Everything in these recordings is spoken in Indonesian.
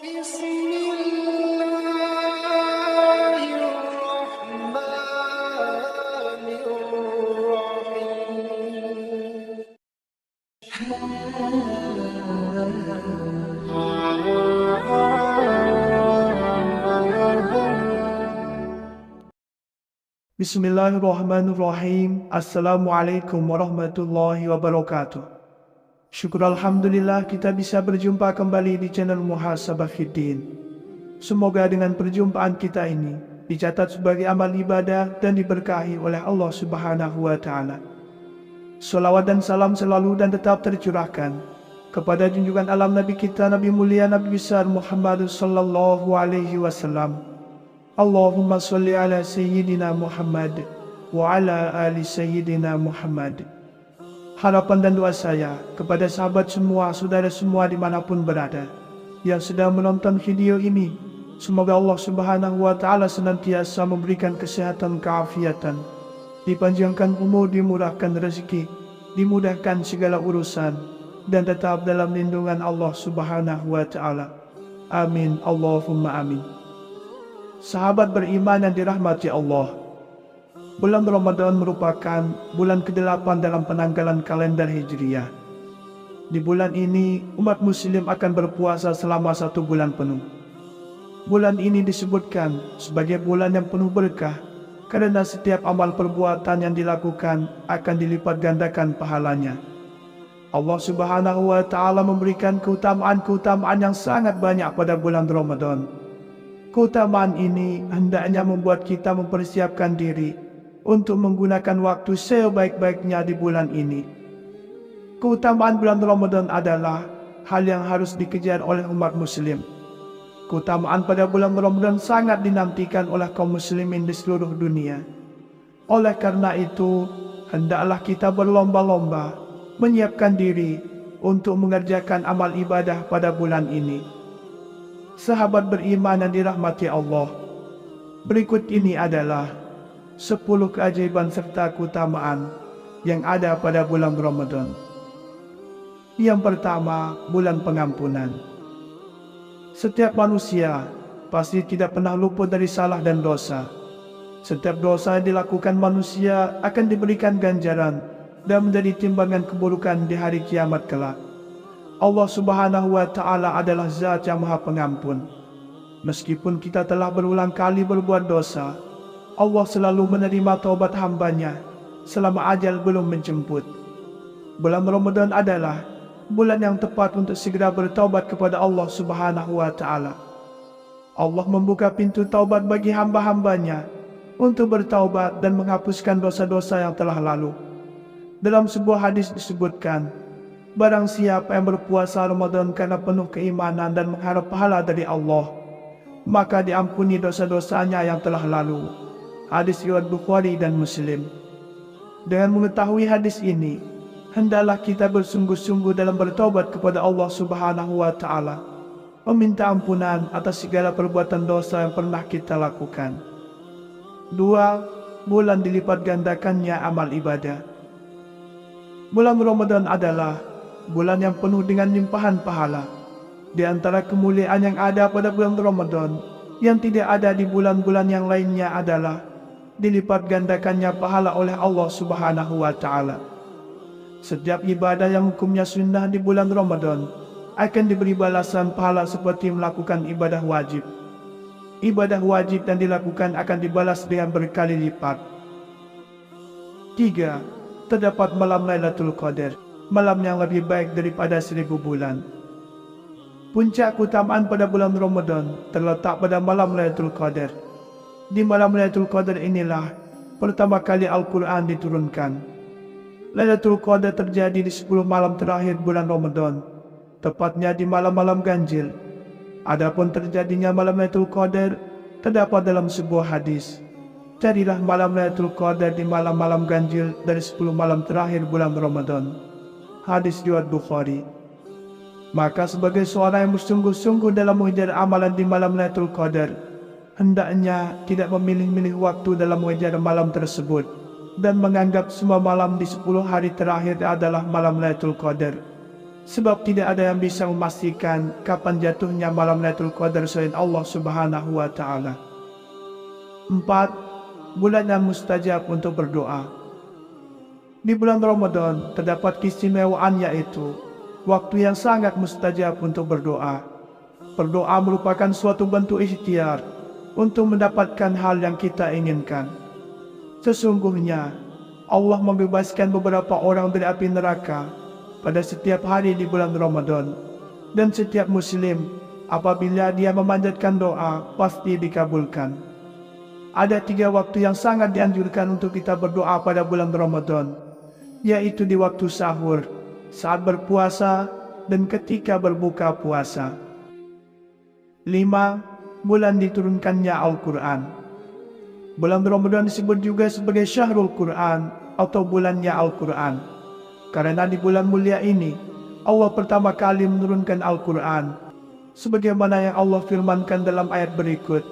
Bismillahirrahmanirrahim. Bismillahirrahmanirrahim. Assalamualaikum warahmatullahi wabarakatuh. Syukur Alhamdulillah kita bisa berjumpa kembali di channel Muhasabah Fiddin. Semoga dengan perjumpaan kita ini dicatat sebagai amal ibadah dan diberkahi oleh Allah Subhanahu wa Ta'ala. Salawat dan salam selalu dan tetap tercurahkan kepada junjungan alam Nabi kita, Nabi mulia, Nabi besar Muhammad sallallahu alaihi wasallam. Allahumma salli ala Sayyidina Muhammad wa ala ali Sayyidina Muhammad. Harapan dan doa saya kepada sahabat semua, saudara semua dimanapun berada yang sedang menonton video ini, semoga Allah Subhanahu wa Ta'ala senantiasa memberikan kesehatan, keafiatan, dipanjangkan umur, dimurahkan rezeki, dimudahkan segala urusan, dan tetap dalam lindungan Allah Subhanahu wa Ta'ala. Amin, Allahumma amin. Sahabat beriman yang dirahmati Allah, bulan Ramadan merupakan bulan ke-8 dalam penanggalan kalender Hijriah. Di bulan ini, umat muslim akan berpuasa selama 1 bulan penuh. Bulan ini disebutkan sebagai bulan yang penuh berkah, karena setiap amal perbuatan yang dilakukan akan dilipat gandakan pahalanya. Allah Subhanahu wa Ta'ala memberikan keutamaan-keutamaan yang sangat banyak pada bulan Ramadan. Keutamaan ini hendaknya membuat kita mempersiapkan diri untuk menggunakan waktu sebaik-baiknya di bulan ini. Keutamaan bulan Ramadan adalah hal yang harus dikejar oleh umat muslim. Keutamaan pada bulan Ramadan sangat dinantikan oleh kaum muslimin di seluruh dunia. Oleh karena itu, hendaklah kita berlomba-lomba menyiapkan diri untuk mengerjakan amal ibadah pada bulan ini. Sahabat beriman yang dirahmati Allah, berikut ini adalah 10 keajaiban serta keutamaan yang ada pada bulan Ramadan. Yang pertama, bulan pengampunan. Setiap manusia pasti tidak pernah luput dari salah dan dosa. Setiap dosa yang dilakukan manusia akan diberikan ganjaran dan menjadi timbangan keburukan di hari kiamat kelak. Allah Subhanahu wa Ta'ala adalah Zat yang Maha Pengampun. Meskipun kita telah berulang kali berbuat dosa, Allah selalu menerima taubat hambanya selama ajal belum menjemput. Bulan Ramadan adalah bulan yang tepat untuk segera bertaubat kepada Allah Subhanahu wa Ta'ala. Allah membuka pintu taubat bagi hamba-hambanya untuk bertaubat dan menghapuskan dosa-dosa yang telah lalu. Dalam sebuah hadis disebutkan, barang siapa yang berpuasa Ramadan karena penuh keimanan dan mengharap pahala dari Allah, maka diampuni dosa-dosanya yang telah lalu. Hadis riwayat Bukhari dan Muslim. Dengan mengetahui hadis ini, hendaklah kita bersungguh-sungguh dalam bertaubat kepada Allah Subhanahu wa Ta'ala, meminta ampunan atas segala perbuatan dosa yang pernah kita lakukan. 2. Bulan dilipat gandakannya amal ibadah. Bulan Ramadan adalah bulan yang penuh dengan limpahan pahala. Di antara kemuliaan yang ada pada bulan Ramadan yang tidak ada di bulan-bulan yang lainnya adalah dilipat gandakannya pahala oleh Allah Subhanahu wa Ta'ala. Setiap ibadah yang hukumnya sunnah di bulan Ramadan akan diberi balasan pahala seperti melakukan ibadah wajib. Ibadah wajib yang dilakukan akan dibalas dengan berkali lipat. 3. Terdapat malam Lailatul Qadar, malam yang lebih baik daripada 1000 bulan. Puncak keutamaan pada bulan Ramadan terletak pada malam Lailatul Qadar. Di malam Lailatul Qadar inilah pertama kali Al-Quran diturunkan. Lailatul Qadar terjadi di 10 malam terakhir bulan Ramadan, tepatnya di malam-malam ganjil. Adapun terjadinya malam Lailatul Qadar terdapat dalam sebuah hadis. Carilah malam Lailatul Qadar di malam-malam ganjil dari 10 malam terakhir bulan Ramadan. Hadis riwayat Bukhari. Maka sebagai seorang yang bersungguh-sungguh dalam mengejar amalan di malam Lailatul Qadar, hendaknya tidak memilih-milih waktu dalam mengejar malam tersebut dan menganggap semua malam di 10 hari terakhir adalah malam Lailatul Qadar. sebab tidak ada yang bisa memastikan kapan jatuhnya malam Lailatul Qadar selain Allah Subhanahu wa Ta'ala. 4. Bulan yang mustajab untuk berdoa. Di bulan Ramadan terdapat keistimewaan, yaitu waktu yang sangat mustajab untuk berdoa. Berdoa merupakan suatu bentuk ikhtiar untuk mendapatkan hal yang kita inginkan. Sesungguhnya Allah membebaskan beberapa orang dari api neraka pada setiap hari di bulan Ramadan, dan setiap muslim apabila dia memanjatkan doa pasti dikabulkan. Ada 3 waktu yang sangat dianjurkan untuk kita berdoa pada bulan Ramadan, yaitu di waktu sahur, saat berpuasa, dan ketika berbuka puasa. 5. Bulan diturunkannya Al-Quran. Bulan Ramadan disebut juga sebagai Syahrul Quran atau bulannya Al-Quran, karena di bulan mulia ini Allah pertama kali menurunkan Al-Quran, sebagaimana yang Allah firmankan dalam ayat berikut.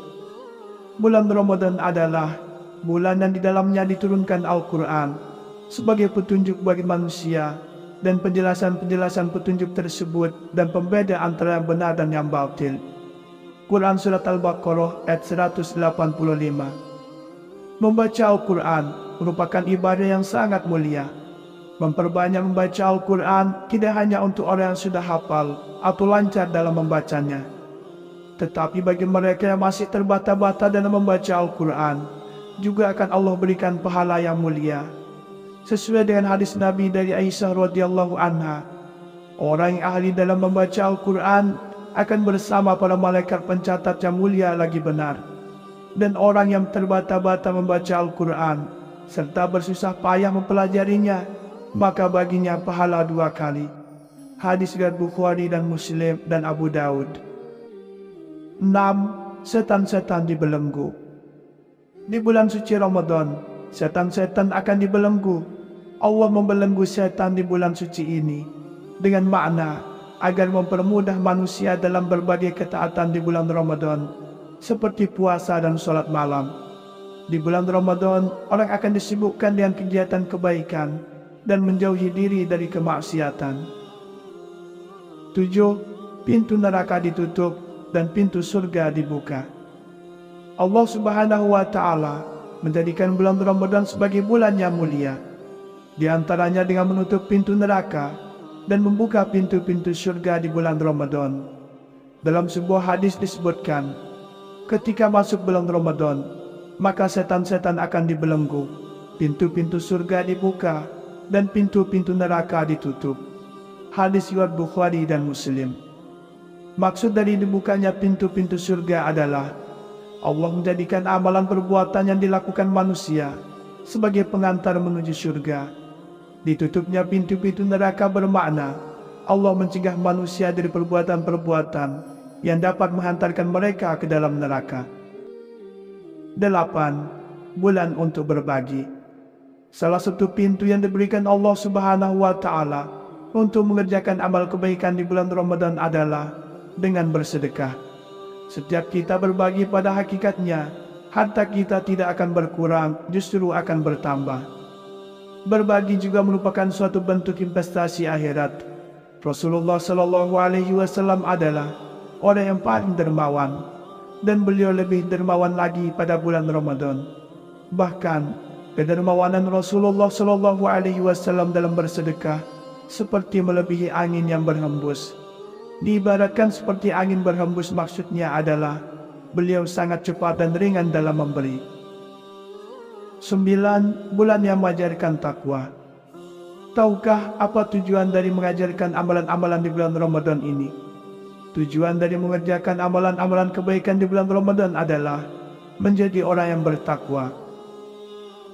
Bulan Ramadan adalah bulan yang di dalamnya diturunkan Al-Quran sebagai petunjuk bagi manusia, dan penjelasan-penjelasan petunjuk tersebut dan pembeda antara yang benar dan yang batil. Quran Surat Al-Baqarah ayat 185. Membaca Al-Quran merupakan ibadah yang sangat mulia. Memperbanyak membaca Al-Quran tidak hanya untuk orang yang sudah hafal atau lancar dalam membacanya, tetapi bagi mereka yang masih terbata-bata dalam membaca Al-Quran, juga akan Allah berikan pahala yang mulia. Sesuai dengan hadis Nabi dari Aisyah radhiyallahu anha, orang yang ahli dalam membaca Al-Quran akan bersama para malaikat pencatat yang mulia lagi benar. Dan orang yang terbata-bata membaca Al-Quran serta bersusah payah mempelajarinya, maka baginya pahala 2 kali. Hadis riwayat Bukhari dan Muslim dan Abu Daud. 6. Setan-setan dibelenggu. Di bulan suci Ramadan, setan-setan akan dibelenggu. Allah membelenggu setan di bulan suci ini dengan makna agar mempermudah manusia dalam berbagai ketaatan di bulan Ramadan, seperti puasa dan sholat malam. Di bulan Ramadan, orang akan disibukkan dengan kegiatan kebaikan dan menjauhi diri dari kemaksiatan. 7. Pintu neraka ditutup dan pintu surga dibuka. Allah Subhanahu wa Ta'ala menjadikan bulan Ramadan sebagai bulan yang mulia, di antaranya dengan menutup pintu neraka dan membuka pintu-pintu surga di bulan Ramadan. Dalam sebuah hadis disebutkan, ketika masuk bulan Ramadan, maka setan-setan akan dibelenggu, pintu-pintu surga dibuka, dan pintu-pintu neraka ditutup. Hadis riwayat Bukhari dan Muslim. Maksud dari dibukanya pintu-pintu surga adalah Allah menjadikan amalan perbuatan yang dilakukan manusia sebagai pengantar menuju surga. Ditutupnya pintu-pintu neraka bermakna Allah mencegah manusia dari perbuatan-perbuatan yang dapat menghantarkan mereka ke dalam neraka. 8. Bulan untuk berbagi. Salah satu pintu yang diberikan Allah Subhanahu wa Ta'ala untuk mengerjakan amal kebaikan di bulan Ramadan adalah dengan bersedekah. Setiap kita berbagi, pada hakikatnya harta kita tidak akan berkurang, justru akan bertambah. Berbagi juga merupakan suatu bentuk investasi akhirat. Rasulullah Shallallahu Alaihi Wasallam adalah orang yang paling dermawan, dan beliau lebih dermawan lagi pada bulan Ramadan. Bahkan kedermawanan Rasulullah Shallallahu Alaihi Wasallam dalam bersedekah seperti melebihi angin yang berhembus. Diibaratkan seperti angin berhembus, maksudnya adalah beliau sangat cepat dan ringan dalam memberi. 9. Bulan yang mengajarkan takwa. Tahukah apa tujuan dari mengajarkan amalan-amalan di bulan Ramadan ini? Tujuan dari mengerjakan amalan-amalan kebaikan di bulan Ramadan adalah menjadi orang yang bertakwa.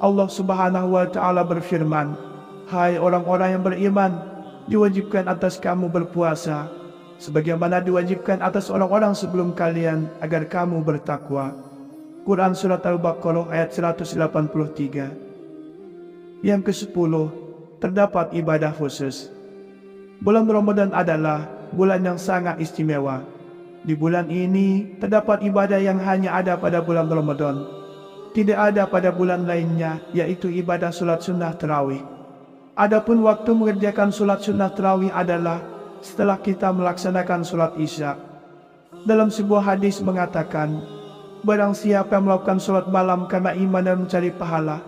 Allah Subhanahu wa Ta'ala berfirman, "Hai orang-orang yang beriman, diwajibkan atas kamu berpuasa sebagaimana diwajibkan atas orang-orang sebelum kalian agar kamu bertakwa." Quran Surat Al-Baqarah ayat 183. Yang ke-10, terdapat ibadah khusus. Bulan Ramadan adalah bulan yang sangat istimewa. Di bulan ini terdapat ibadah yang hanya ada pada bulan Ramadan. Tidak ada pada bulan lainnya, yaitu ibadah sholat sunnah tarawih. Adapun waktu mengerjakan sholat sunnah tarawih adalah setelah kita melaksanakan sholat Isya. Dalam sebuah hadis mengatakan, barang siapa yang melakukan sholat malam karena iman dan mencari pahala,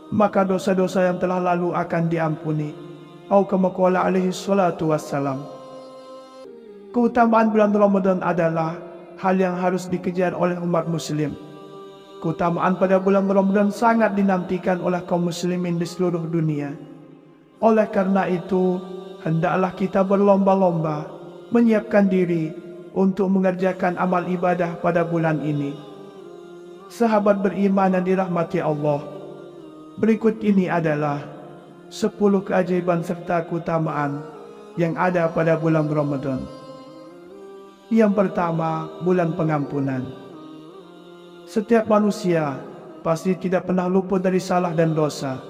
maka dosa-dosa yang telah lalu akan diampuni. Atau kama qala alaihi salatu wassalam. Keutamaan bulan Ramadan adalah hal yang harus dikejar oleh umat muslim. Keutamaan pada bulan Ramadan sangat dinantikan oleh kaum muslimin di seluruh dunia. Oleh karena itu, hendaklah kita berlomba-lomba menyiapkan diri untuk mengerjakan amal ibadah pada bulan ini. Sahabat beriman yang dirahmati Allah, berikut ini adalah 10 keajaiban serta keutamaan yang ada pada bulan Ramadan. Yang pertama, bulan pengampunan. Setiap manusia pasti tidak pernah luput dari salah dan dosa.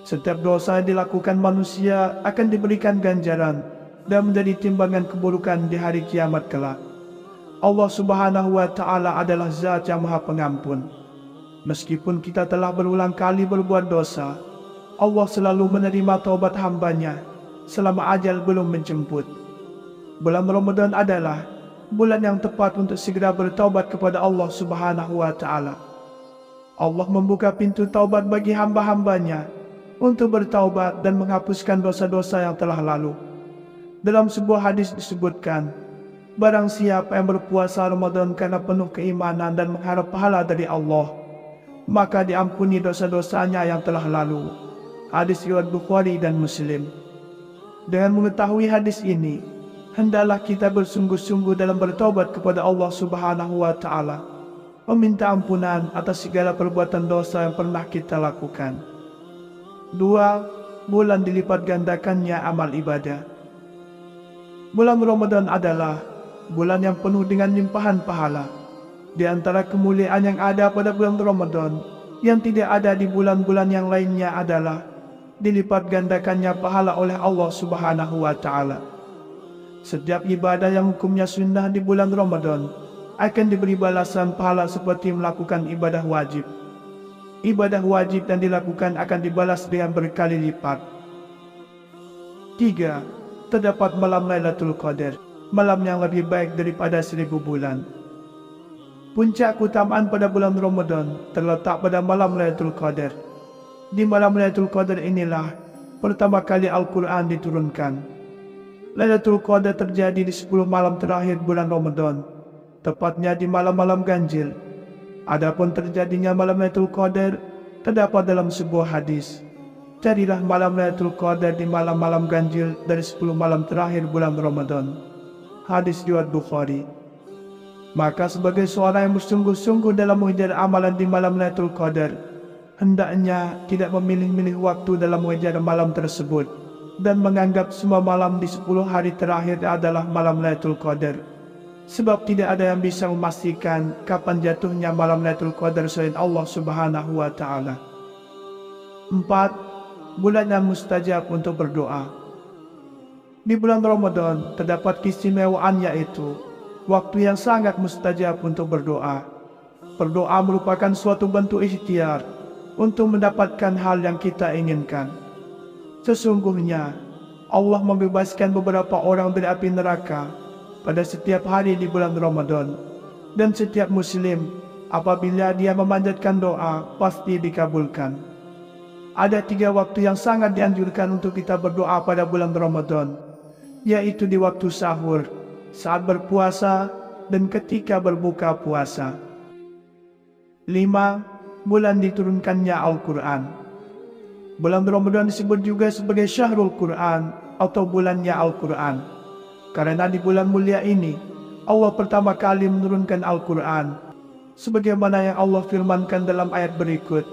Setiap dosa yang dilakukan manusia akan diberikan ganjaran dan menjadi timbangan keburukan di hari kiamat kelak. Allah Subhanahu wa Ta'ala adalah Zat yang Maha Pengampun. Meskipun kita telah berulang kali berbuat dosa, Allah selalu menerima taubat hambanya selama ajal belum menjemput. Bulan Ramadan adalah bulan yang tepat untuk segera bertaubat kepada Allah Subhanahu wa Ta'ala. Allah membuka pintu taubat bagi hamba-hambanya untuk bertaubat dan menghapuskan dosa-dosa yang telah lalu. Dalam sebuah hadis disebutkan, barang siapa yang berpuasa Ramadan karena penuh keimanan dan mengharap pahala dari Allah, maka diampuni dosa-dosanya yang telah lalu. Hadis riwayat Bukhari dan Muslim. Dengan mengetahui hadis ini, hendaklah kita bersungguh-sungguh dalam bertobat kepada Allah Subhanahu wa Ta'ala, meminta ampunan atas segala perbuatan dosa yang pernah kita lakukan. 2. Bulan dilipat gandakannya amal ibadah. Bulan Ramadan adalah bulan yang penuh dengan limpahan pahala. Di antara kemuliaan yang ada pada bulan Ramadan yang tidak ada di bulan-bulan yang lainnya adalah dilipat gandakannya pahala oleh Allah Subhanahu wa Ta'ala. Setiap ibadah yang hukumnya sunnah di bulan Ramadan akan diberi balasan pahala seperti melakukan ibadah wajib. Ibadah wajib yang dilakukan akan dibalas dengan berkali lipat. 3. Terdapat malam Lailatul Qadar, malam yang lebih baik daripada 1000 bulan. Puncak keutamaan pada bulan Ramadan terletak pada malam Lailatul Qadar. Di malam Lailatul Qadar inilah pertama kali Al-Quran diturunkan. Lailatul Qadar terjadi di 10 malam terakhir bulan Ramadan, tepatnya di malam-malam ganjil. Adapun terjadinya malam Lailatul Qadar terdapat dalam sebuah hadis. Carilah malam Lailatul Qadar di malam-malam ganjil dari 10 malam terakhir bulan Ramadan. Hadis riwayat Bukhari. Maka sebagai seorang yang bersungguh-sungguh dalam mengejar amalan di malam Lailatul Qadar, hendaknya tidak memilih-milih waktu dalam mengejar malam tersebut dan menganggap semua malam di 10 hari terakhir adalah malam Lailatul Qadar. Sebab tidak ada yang bisa memastikan kapan jatuhnya malam Lailatul Qadar selain Allah Subhanahu wa Ta'ala. 4. Bulan yang mustajab untuk berdoa. Di bulan Ramadan terdapat keistimewaan, yaitu waktu yang sangat mustajab untuk berdoa. Berdoa merupakan suatu bentuk ikhtiar untuk mendapatkan hal yang kita inginkan. Sesungguhnya Allah membebaskan beberapa orang dari api neraka pada setiap hari di bulan Ramadan, dan setiap muslim apabila dia memanjatkan doa pasti dikabulkan. Ada 3 waktu yang sangat dianjurkan untuk kita berdoa pada bulan Ramadan, yaitu di waktu sahur, saat berpuasa, dan ketika berbuka puasa. 5. Bulan diturunkannya Al-Quran. Bulan Ramadan disebut juga sebagai Syahrul Quran atau bulannya Al-Quran, karena di bulan mulia ini Allah pertama kali menurunkan Al-Quran, sebagaimana yang Allah firmankan dalam ayat berikut.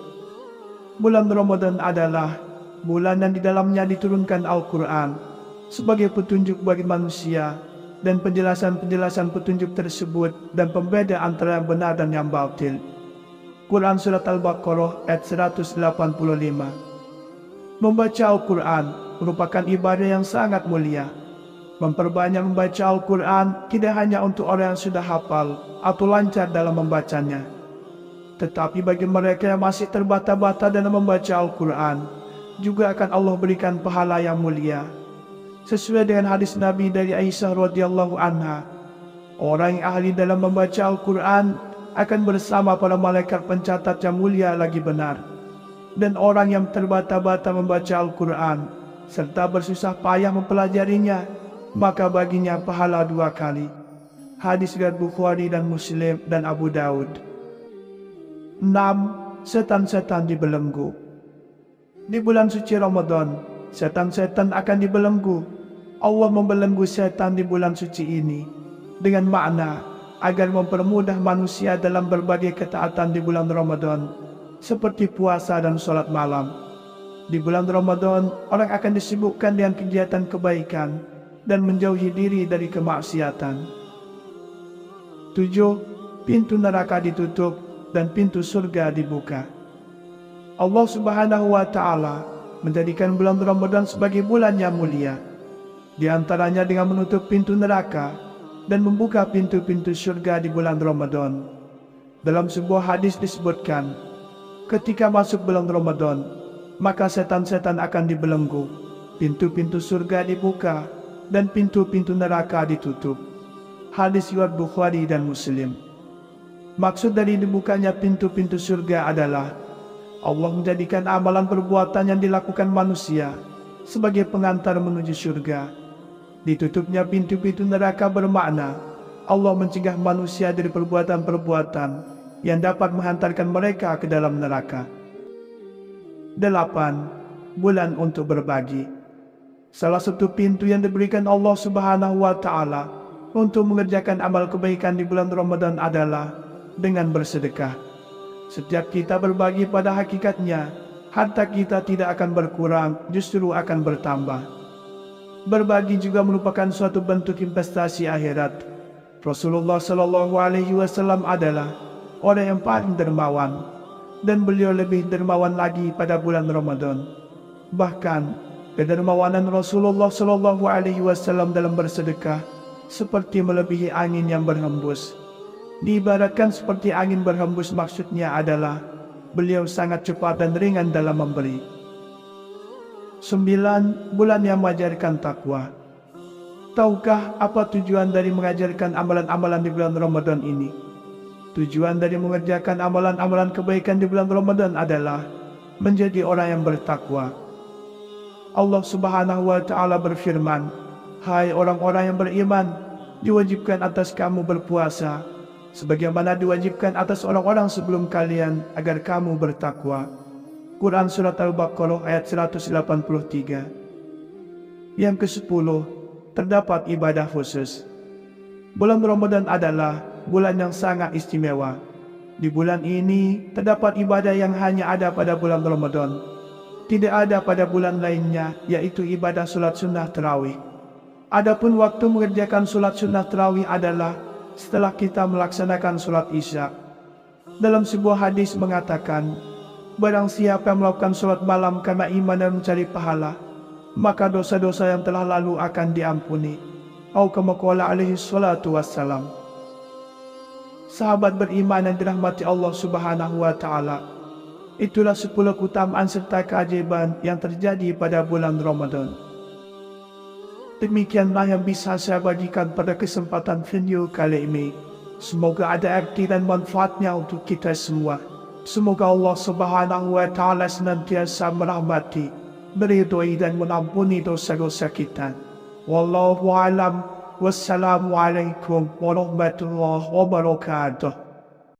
Bulan Ramadan adalah bulan yang di dalamnya diturunkan Al-Quran sebagai petunjuk bagi manusia, dan penjelasan-penjelasan petunjuk tersebut dan pembeda antara yang benar dan yang batil. Quran Surat Al-Baqarah ayat 185. Membaca Al-Quran merupakan ibadah yang sangat mulia. Memperbanyak membaca Al-Quran tidak hanya untuk orang yang sudah hafal atau lancar dalam membacanya, tetapi bagi mereka yang masih terbata-bata dalam membaca Al-Quran, juga akan Allah berikan pahala yang mulia. Sesuai dengan hadis Nabi dari Aisyah radhiyallahu anha, orang yang ahli dalam membaca Al-Quran akan bersama para malaikat pencatat yang mulia lagi benar. Dan orang yang terbata-bata membaca Al-Quran serta bersusah payah mempelajarinya, maka baginya pahala 2 kali. Hadis riwayat Bukhari dan Muslim dan Abu Daud. 6. Setan-setan dibelenggu. Di bulan suci Ramadan, setan-setan akan dibelenggu. Allah membelenggu setan di bulan suci ini dengan makna agar mempermudah manusia dalam berbagai ketaatan di bulan Ramadan, seperti puasa dan sholat malam. Di bulan Ramadan, orang akan disibukkan dengan kegiatan kebaikan dan menjauhi diri dari kemaksiatan. 7. Pintu neraka ditutup dan pintu surga dibuka. Allah Subhanahu wa Ta'ala menjadikan bulan Ramadan sebagai bulan yang mulia, di antaranya dengan menutup pintu neraka dan membuka pintu-pintu surga di bulan Ramadan. Dalam sebuah hadis disebutkan, ketika masuk bulan Ramadan, maka setan-setan akan dibelenggu, pintu-pintu surga dibuka, dan pintu-pintu neraka ditutup. Hadis riwayat Bukhari dan Muslim. Maksud dari dibukanya pintu-pintu surga adalah Allah menjadikan amalan perbuatan yang dilakukan manusia sebagai pengantar menuju surga. Ditutupnya pintu-pintu neraka bermakna Allah mencegah manusia dari perbuatan-perbuatan yang dapat menghantarkan mereka ke dalam neraka. 8. Bulan untuk berbagi. Salah satu pintu yang diberikan Allah Subhanahu wa Ta'ala untuk mengerjakan amal kebaikan di bulan Ramadan adalah dengan bersedekah. Setiap kita berbagi, pada hakikatnya harta kita tidak akan berkurang, justru akan bertambah. Berbagi juga merupakan suatu bentuk investasi akhirat. Rasulullah Shallallahu Alaihi Wasallam adalah orang yang paling dermawan, dan beliau lebih dermawan lagi pada bulan Ramadan. Bahkan kedermawanan Rasulullah Shallallahu Alaihi Wasallam dalam bersedekah seperti melebihi angin yang berhembus. Diibaratkan seperti angin berhembus, maksudnya adalah beliau sangat cepat dan ringan dalam memberi. 9. Bulan yang mengajarkan takwa. Tahukah apa tujuan dari mengajarkan amalan-amalan di bulan Ramadan ini? Tujuan dari mengerjakan amalan-amalan kebaikan di bulan Ramadan adalah menjadi orang yang bertakwa. Allah Subhanahu wa Ta'ala berfirman, "Hai orang-orang yang beriman, diwajibkan atas kamu berpuasa sebagaimana diwajibkan atas orang-orang sebelum kalian agar kamu bertakwa." Quran Surat Al-Baqarah ayat 183. Yang ke-10, terdapat ibadah khusus. Bulan Ramadan adalah bulan yang sangat istimewa. Di bulan ini terdapat ibadah yang hanya ada pada bulan Ramadan, tidak ada pada bulan lainnya, yaitu ibadah sholat sunnah tarawih. Adapun waktu mengerjakan sholat sunnah tarawih adalah setelah kita melaksanakan sholat isya. Dalam sebuah hadis mengatakan, barang siapa yang melakukan sholat malam karena iman dan mencari pahala, maka dosa-dosa yang telah lalu akan diampuni. Atau kama qala alaihi salatu wassalam. Sahabat beriman yang dirahmati Allah Subhanahu wa Ta'ala, itulah 10 keutamaan serta keajaiban yang terjadi pada bulan Ramadan. Demikianlah yang bisa saya bagikan pada kesempatan video kali ini. Semoga ada arti dan manfaatnya untuk kita semua. Semoga Allah Subhanahu wa Ta'ala senantiasa merahmati, meridhoi dan mengampuni dosa-dosa kita. Wallahu a'lam. Wassalamualaikum warahmatullahi wabarakatuh.